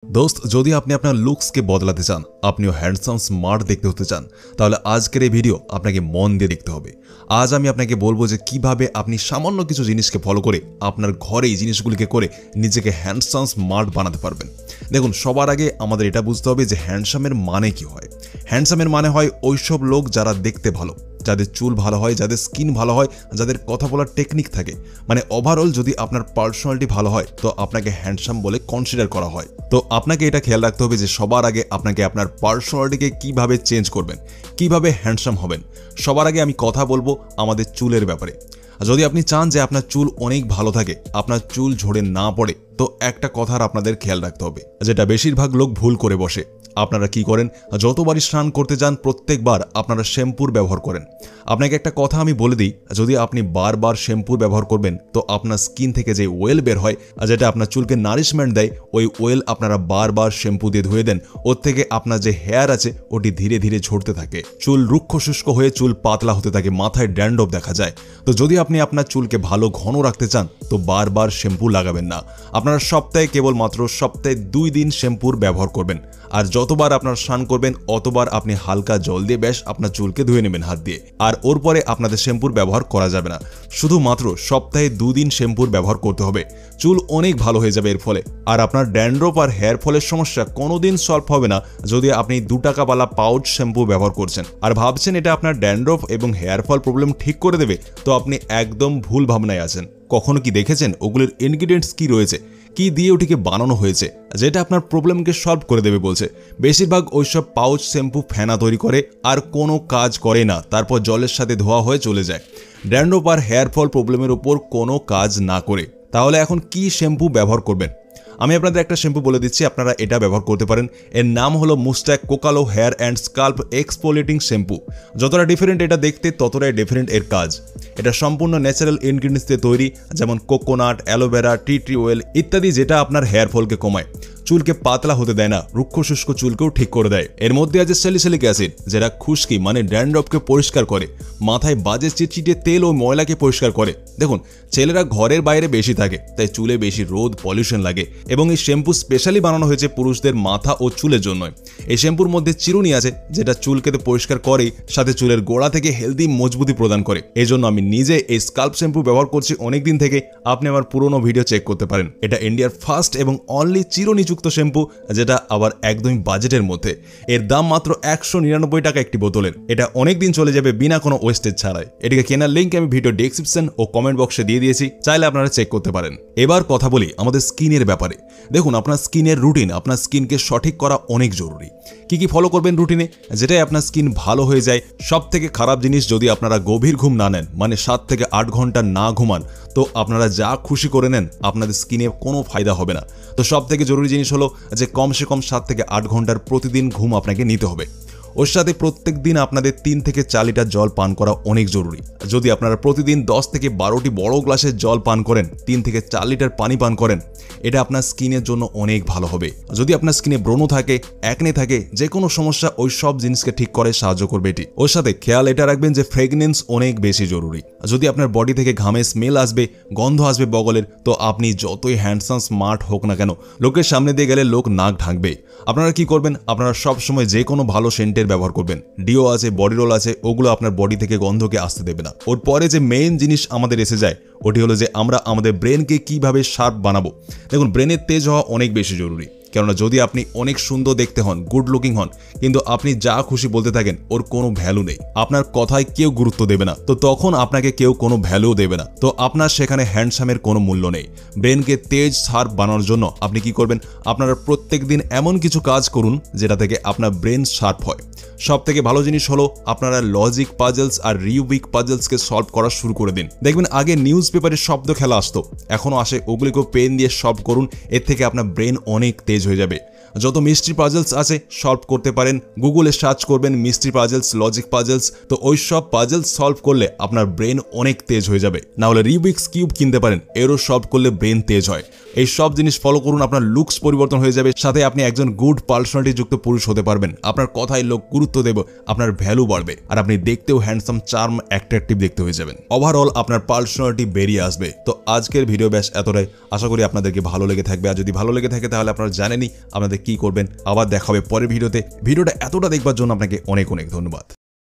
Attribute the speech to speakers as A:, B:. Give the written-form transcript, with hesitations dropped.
A: দোস্ত, যদি আপনি আপনার লুকসকে বদলাতে চান, আপনিও হ্যান্ডসাম স্মার্ট দেখতে হতে চান, তাহলে আজকের এই ভিডিও আপনাকে মন দিয়ে দেখতে হবে। আজ আমি আপনাকে বলবো যে কিভাবে আপনি সামান্য কিছু জিনিসকে ফলো করে আপনার ঘরেই জিনিসগুলিকে করে নিজেকে হ্যান্ডসাম স্মার্ট বানাতে পারবেন। দেখুন, সবার আগে আমাদের এটা বুঝতে হবে যে হ্যান্ডসামের মানে কি হয়। হ্যান্ডসামের মানে হয় ওইসব লোক যারা দেখতে ভালো, যাদের চুল ভালো হয়, যাদের স্কিন ভালো হয়, যাদের কথা বলার টেকনিক থাকে, মানে ওভারঅল যদি আপনার পার্সোনালিটি ভালো হয় তো আপনাকে হ্যান্ডসাম বলে কনসিডার করা হয়। তো আপনাকে এটা খেয়াল রাখতে হবে যে সবার আগে আপনাকে আপনার পার্সোনালিটিকে কিভাবে চেঞ্জ করবেন, কিভাবে হ্যান্ডসাম হবেন। সবার আগে আমি কথা বলবো আমাদের চুলের ব্যাপারে। যদি আপনি চান যে আপনার চুল অনেক ভালো থাকে, আপনার চুল ঝরে না পড়ে, তো একটা কথার আপনাদের খেয়াল রাখতে হবে, যেটা বেশিরভাগ লোক ভুল করে বসে। আপনারা কি করেন, যতবারই স্নান করতে যান প্রত্যেকবার আপনারা শ্যাম্পুর ব্যবহার করেন। আপনাকে একটা কথা আমি বলে দিই, যদি আপনি বারবার শ্যাম্পুর ব্যবহার করবেন তো আপনার স্কিন থেকে যে ওয়েল বের হয়, যেটা আপনার চুলকে নারিশমেন্ট দেয়, ওই ওয়েল আপনারা বারবার শ্যাম্পু দিয়ে ধুয়ে দেন, ওর থেকে আপনার যে হেয়ার আছে ওটি ধীরে ধীরে ঝরতে থাকে, চুল রুক্ষ শুষ্ক হয়ে চুল পাতলা হতে থাকে, মাথায় ড্যান্ড্রফ দেখা যায়। তো যদি আপনি আপনার চুলকে ভালো ঘন রাখতে চান তো বারবার শ্যাম্পু লাগাবেন না। আপনারা সপ্তাহে কেবলমাত্র সপ্তাহে 2 দিন শ্যাম্পুর ব্যবহার করবেন। আর যতবার আপনার স্নান করবেন অতবার আপনি হালকা জল দিয়ে বেশ আপনার চুলকে ধুয়ে নেবেন হাত দিয়ে। আর ওর পরে আপনাদের শ্যাম্পুর ব্যবহার করা যাবে না। শুধুমাত্র সপ্তাহে 2 দিন শ্যাম্পুর ব্যবহার করতে হবে। চুল অনেক ভালো হয়ে যাবে এর ফলে। আর আপনার ড্যান্ড্রফ আর হেয়ার ফলের সমস্যা কোনোদিন সলভ হবে না যদি আপনি 2 টাকাওয়ালা পাউচ শ্যাম্পু ব্যবহার করছেন আর ভাবছেন এটা আপনার ড্যান্ড্রফ এবং হেয়ার ফল প্রবলেম ঠিক করে দেবে, তো আপনি একদম ভুল ভাবনায় আছেন। কখনো কি দেখেছেন ওগুলোর ইনগ্রিডিয়েন্টস কি রয়েছে, কি দিয়ে ওটিকে বানানো হয়েছে, যেটা আপনার প্রবলেমকে সলভ করে দেবে বলছে? বেশিরভাগ ওইসব পাউচ শ্যাম্পু ফেনা তৈরি করে আর কোনো কাজ করে না, তারপর জলের সাথে ধোয়া হয়ে চলে যায়, ড্যান্ড্রফ আর হেয়ার ফল প্রবলেমের উপর কোনো কাজ না করে। তাহলে এখন কি শ্যাম্পু ব্যবহার করবেন? আমি আপনাদের একটা শ্যাম্পু বলে দিচ্ছি, আপনারা এটা ব্যবহার করতে পারেন। এর নাম হলো মুস্ট্যাক কোকালো hair and scalp exfoliating shampoo. যতটা ডিফারেন্ট এটা দেখতে ততটাই ডিফারেন্ট এর কাজ। এটা সম্পূর্ণ ন্যাচারাল ইনগ্রিডিয়েন্টস দিয়ে তৈরি, যেমন coconut, aloe vera, tea tree oil ইত্যাদি, যেটা আপনার হেয়ার ফলকে কমায়, চুলকে পাতলা হতে দেয় না, রুক্ষ শুষ্ক চুলকেও ঠিক করে দেয়। এর মধ্যে আছে স্যালিসিলিক অ্যাসিড, যেটা খুশকি মানে ড্যান্ড্রফকে পরিষ্কার করে, মাথায় বাজে চিটচিটে তেল ও ময়লাকে পরিষ্কার করে। দেখুন, ছেলেরা ঘরের বাইরে বেশি থাকে, তাই চুলে বেশি রোদ পলিউশন লাগে, এবং এই শ্যাম্পু স্পেশালি বানানো হয়েছে পুরুষদের মাথা ও চুলের জন্য। এই শ্যাম্পুর মধ্যে চিরুনি আছে, যেটা চুলকে তো পরিষ্কার করেই, সাথে চুলের গোড়া থেকে হেলদি মজবুতি প্রদান করে। এই জন্য আমি নিজে এই স্কাল্প শ্যাম্পু ব্যবহার করছি অনেকদিন থেকে। আপনি আমার পুরোনো ভিডিও চেক করতে পারেন। এটা ইন্ডিয়ার ফার্স্ট এবং অনলি চিরুনিযুক্ত শ্যাম্পু, যেটা আবার একদমই বাজেটের মধ্যে। এর দাম মাত্র 199 টাকা একটি বোতলের। এটা অনেক দিন চলে যাবে বিনা কোনো ওয়েস্টেজ ছাড়াই। এটিকে কেনার লিঙ্ক আমি ভিডিও ডেসক্রিপশন ও কমেন্ট বক্সে দিয়ে দিয়েছি, চাইলে আপনারা চেক করতে পারেন। এবার কথা বলি আমাদের স্কিনের ব্যাপারে। দেখুন, আপনার স্কিনের রুটিন, আপনার স্কিনকে সঠিক করা অনেক জরুরি। কি কি ফলো করবেন রুটিনে, যেটাই আপনার স্কিন ভালো হয়ে যায়? সব থেকে খারাপ জিনিস, যদি আপনারা গভীর ঘুম না নেন, মানে 7 থেকে 8 ঘন্টা না ঘুমান, তো আপনারা যা খুশি করে নেন, আপনাদের স্কিনে কোনো ফায়দা হবে না। তো সব থেকে জরুরি জিনিস হলো যে কমসে কম 7 থেকে 8 ঘন্টার প্রতিদিন ঘুম আপনাকে নিতে হবে। ওর সাথে প্রত্যেক দিন আপনাদের 3 থেকে 4 লিটার জল পান করা অনেক জরুরি। যদি আপনারা প্রতিদিন 10 থেকে 12টি বড় গ্লাসের জল পান করেন, 3 থেকে 4 লিটার পানি পান করেন, এটা আপনার স্কিনের জন্য অনেক ভালো হবে। যদি আপনার স্কিনে ব্রণ থাকে, অ্যাকনে থাকে, যে কোনো সমস্যা, ওই সব জিনিসকে ঠিক করে সাহায্য করবে এটি। ওর সাথে খেয়াল এটা রাখবেন যে ফ্রেগনেন্স অনেক বেশি জরুরি। যদি আপনার বডি থেকে ঘামে স্মেল আসবে, গন্ধ আসবে বগলের, তো আপনি যতই হ্যান্ডসাম স্মার্ট হোক না কেন, লোকের সামনে দিয়ে গেলে লোক নাক ঢাকবে। আপনারা কি করবেন, আপনারা সব সময় যে কোনো ভালো সেন্টের ব্যবহার করবেন। ডিও আছে, বডি রোল আছে, ওগুলো আপনার বডি থেকে গন্ধকে আসতে দেবে না। ওর পরে যে মেইন জিনিস আমাদের এসে যায়, ওটি হলো যে আমরা আমাদের ব্রেনকে কিভাবে শার্প বানাবো। দেখুন, ব্রেনের তেজ হওয়া অনেক বেশি জরুরি। কেননা যদি আপনি অনেক সুন্দর দেখতে হন, গুড লুকিং হন, কিন্তু আপনি যা খুশি বলতে থাকেন, ওর কোনো ভ্যালু নেই, আপনার কথায় কেউ গুরুত্ব দেবে না, তো তখন আপনাকে কেউ কোনো ভ্যালুও দেবে না, তো আপনার সেখানে হ্যান্ডসামের কোনো মূল্য নেই। ব্রেনকে তেজ শার্প বানানোর জন্য আপনি কি করবেন, আপনারা প্রত্যেক দিন এমন কিছু কাজ করুন যেটা থেকে আপনার ব্রেন শার্প হয়। সব থেকে ভালো জিনিস হলো আপনারা লজিক পাজলস আর রিউবিক পাজলসকে সলভ করা শুরু করে দিন। দেখবেন আগে নিউজ পেপারে শব্দ খেলা আসতো, এখনো আসে, ওগুলিকেও পেন দিয়ে সলভ করুন। এর থেকে আপনার ব্রেন অনেক তেজ হয়ে যাবে। যত মিস্ট্রি পাজলস আছে সলভ করতে পারেন। গুগলে সার্চ করবেন মিস্ট্রি পাজলস, লজিক পাজলস, তো ওই সব পাজলস সলভ করলে আপনার ব্রেন অনেক তেজ হয়ে যাবে। না হলে রিবিক্স কিউব কিনতে পারেন, এরও সলভ করলে ব্রেন তেজ হয়। এই সব জিনিস ফলো করুন, আপনার লুকস পরিবর্তন হয়ে যাবে, সাথে আপনি একজন গুড পার্সোনালিটি যুক্ত পুরুষ হতে পারবেন। আপনার কথায় লোক গুরুত্ব দেবে, আপনার ভ্যালু বাড়বে, আর আপনি দেখতেও হ্যান্ডসাম, চার্ম, অ্যাট্রাকটিভ দেখতে হয়ে যাবেন। ওভারঅল আপনার পার্সোনালিটি বেরিয়ে আসবে। তো আজকের ভিডিও ব্যাস এতটাই, আশা করি আপনাদেরকে ভালো লেগে থাকবে। আর যদি ভালো লেগে থাকে তাহলে আপনারা জানেনই আপনাদের কি করবেন। আবার দেখা হবে পরের ভিডিওতে। ভিডিওটা এতটা দেখবার জন্য আপনাকে অনেক অনেক ধন্যবাদ।